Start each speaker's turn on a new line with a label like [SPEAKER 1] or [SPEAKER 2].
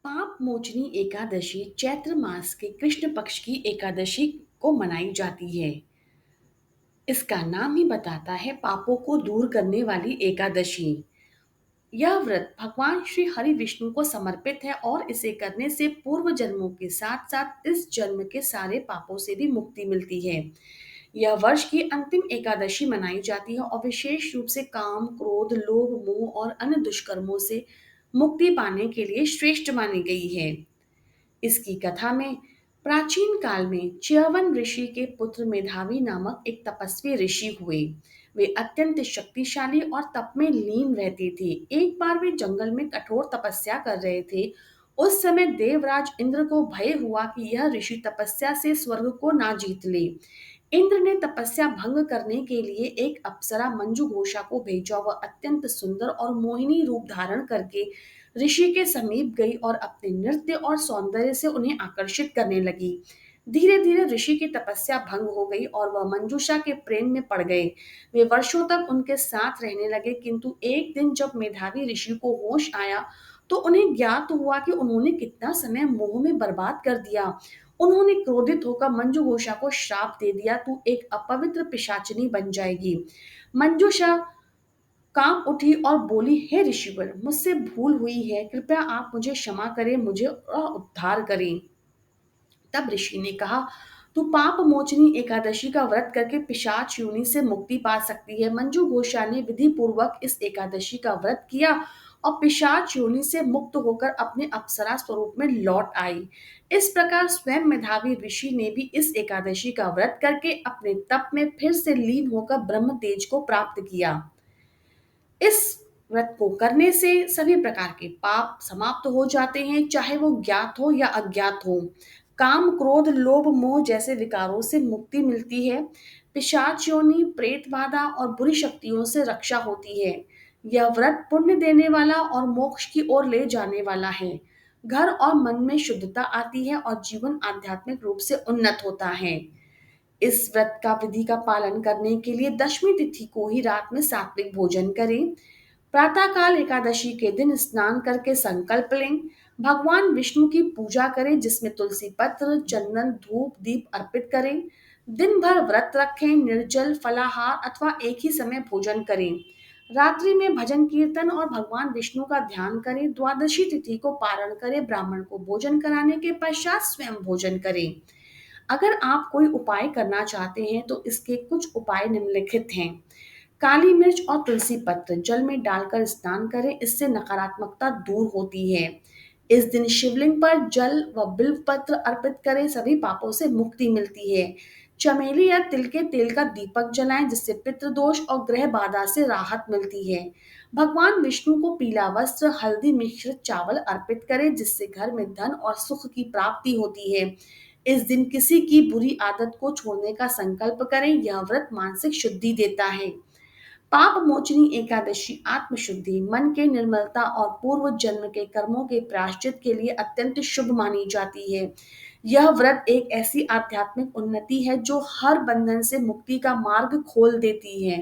[SPEAKER 1] पाप मोचनी एकादशी चैत्र मास के कृष्ण पक्ष की एकादशी को मनाई जाती है। इसका नाम ही बताता है पापों को दूर करने वाली एकादशी। यह व्रत भगवान श्री हरि विष्णु को समर्पित है और इसे करने से पूर्व जन्मों के साथ साथ इस जन्म के सारे पापों से भी मुक्ति मिलती है। यह वर्ष की अंतिम एकादशी मनाई जाती है और विशेष रूप से काम, क्रोध, लोभ, मोह और अन्य दुष्कर्मों से मुक्ति पाने के लिए श्रेष्ठ मानी गई है। इसकी कथा में प्राचीन काल में च्यवन ऋषि के पुत्र मेधावी नामक एक तपस्वी ऋषि हुए। वे अत्यंत शक्तिशाली और तप में लीन रहते थे। एक बार वे जंगल में कठोर तपस्या कर रहे थे। उस समय देवराज इंद्र को भय हुआ कि यह ऋषि तपस्या से स्वर्ग को ना जीत ले। इंद्र ने तपस्या भंग करने के लिए एक अप्सरा मंजू घोषा को भेजा। वह अत्यंत सुंदर और मोहिनी रूप धारण करके ऋषि के समीप गई और अपने नृत्य और सौंदर्य से उन्हें आकर्षित करने लगी। धीरे धीरे ऋषि की तपस्या भंग हो गई और वह मंजूषा के प्रेम में पड़ गए। वे वर्षों तक उनके साथ रहने लगे, किंतु एक दिन जब मेधावी ऋषि को होश आया तो उन्हें ज्ञात हुआ कि उन्होंने कितना समय मोह में बर्बाद कर दिया। उन्होंने क्रोधित होकर मंजू घोषा को श्राप दे दिया, तू एक अपवित्र पिशाचिनी बन जाएगी। मंजूषा कांप उठी और बोली, हे ऋषिवर, मुझसे भूल हुई है, कृपया आप मुझे क्षमा करें, मुझे उद्धार करें। तब ऋषि ने कहा, तू पाप मोचनी एकादशी का व्रत करके पिशाच योनि से मुक्ति पा सकती है। मंजू घोषा ने विधि पूर्वक इस एकादशी का व्रत किया और पिशाच योनि से मुक्त होकर अपने अप्सरा स्वरूप में लौट आई। इस प्रकार स्वयं मेधावी ऋषि ने भी इस एकादशी का व्रत करके अपने तप में फिर से लीन होकर ब्रह्म तेज को प्राप्त किया। इस व्रत को करने से सभी प्रकार के पाप समाप्त हो जाते हैं, चाहे वो ज्ञात हो या अज्ञात हो। काम, क्रोध, लोभ, मोह जैसे विकारों से मुक्ति मिलती है। पिशाच योनि, प्रेत बाधा और बुरी शक्तियों से रक्षा होती है। यह व्रत पुण्य देने वाला और मोक्ष की ओर ले जाने वाला है। घर और मन में शुद्धता आती है और जीवन आध्यात्मिक रूप से उन्नत होता है। इस व्रत का विधि का पालन करने के लिए दशमी तिथि को ही रात में सात्विक भोजन करें। प्रातःकाल एकादशी के दिन स्नान करके संकल्प लें। भगवान विष्णु की पूजा करें, जिसमें तुलसी पत्र, चंदन, धूप, दीप अर्पित करें। दिन भर व्रत रखें, निर्जल, फलाहार अथवा एक ही समय भोजन करें। रात्रि में भजन कीर्तन और भगवान विष्णु का ध्यान करें। द्वादशी तिथि को पारण करें। ब्राह्मण को भोजन कराने के पश्चात स्वयं भोजन करें। अगर आप कोई उपाय करना चाहते हैं तो इसके कुछ उपाय निम्नलिखित हैं। काली मिर्च और तुलसी पत्र जल में डालकर स्नान करें, इससे नकारात्मकता दूर होती है। इस दिन शिवलिंग पर जल व बिल्व पत्र अर्पित करें, सभी पापों से मुक्ति मिलती है। चमेली या तिल के तेल का दीपक जलाएं, जिससे पितृदोष और ग्रह बाधा से राहत मिलती है। भगवान विष्णु को पीला वस्त्र, हल्दी मिश्रित चावल अर्पित करें, जिससे घर में धन और सुख की प्राप्ति होती है। इस दिन किसी की बुरी आदत को छोड़ने का संकल्प करें, यह व्रत मानसिक शुद्धि देता है। पाप मोचनी एकादशी आत्मशुद्धि, मन के निर्मलता और पूर्व जन्म के कर्मों के प्रायश्चित के लिए अत्यंत शुभ मानी जाती है। यह व्रत एक ऐसी आध्यात्मिक उन्नति है जो हर बंधन से मुक्ति का मार्ग खोल देती है।